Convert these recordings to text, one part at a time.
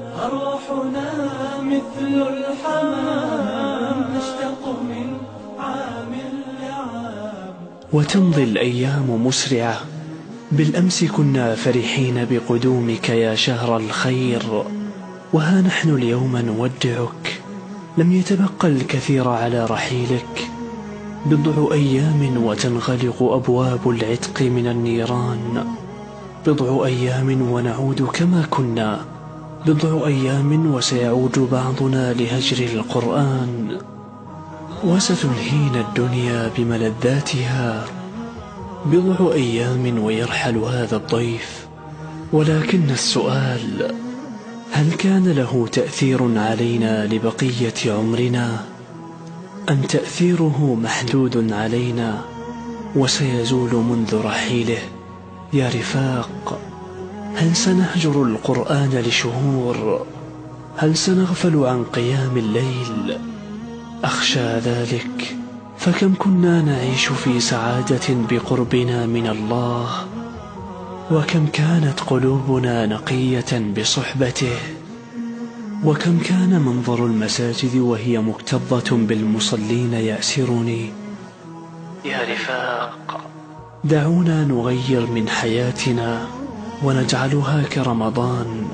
أرواحنا مثل الحمام نشتاق من عام لعام. وتمضي الأيام مسرعة، بالأمس كنا فرحين بقدومك يا شهر الخير، وها نحن اليوم نودعك، لم يتبقى الكثير على رحيلك. بضع أيام وتنغلق أبواب العتق من النيران، بضع أيام ونعود كما كنا، بضع أيام وسيعود بعضنا لهجر القرآن، وستنهينا الدنيا بملذاتها. بضع أيام ويرحل هذا الضيف، ولكن السؤال: هل كان له تأثير علينا لبقية عمرنا، أم تأثيره محدود علينا وسيزول منذ رحيله؟ يا رفاق، هل سنهجر القرآن لشهور؟ هل سنغفل عن قيام الليل؟ أخشى ذلك، فكم كنا نعيش في سعادة بقربنا من الله، وكم كانت قلوبنا نقية بصحبته، وكم كان منظر المساجد وهي مكتظة بالمصلين يأسرني. يا رفاق، دعونا نغير من حياتنا ونجعلها كرمضان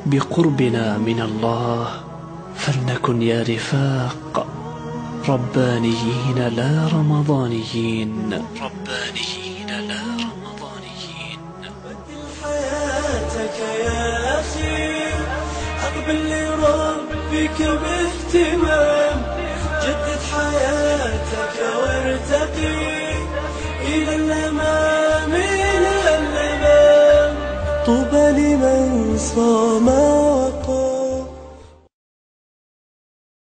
بقربنا من الله، فلنكن يا رفاق ربانيين لا رمضانيين، ربانيين لا رمضانيين. بدل حياتك يا أخي، أقبل لربك باهتمام، جدد حياتك وارتقي إلى الأمام، إلى الأمام. طوبى لمن صام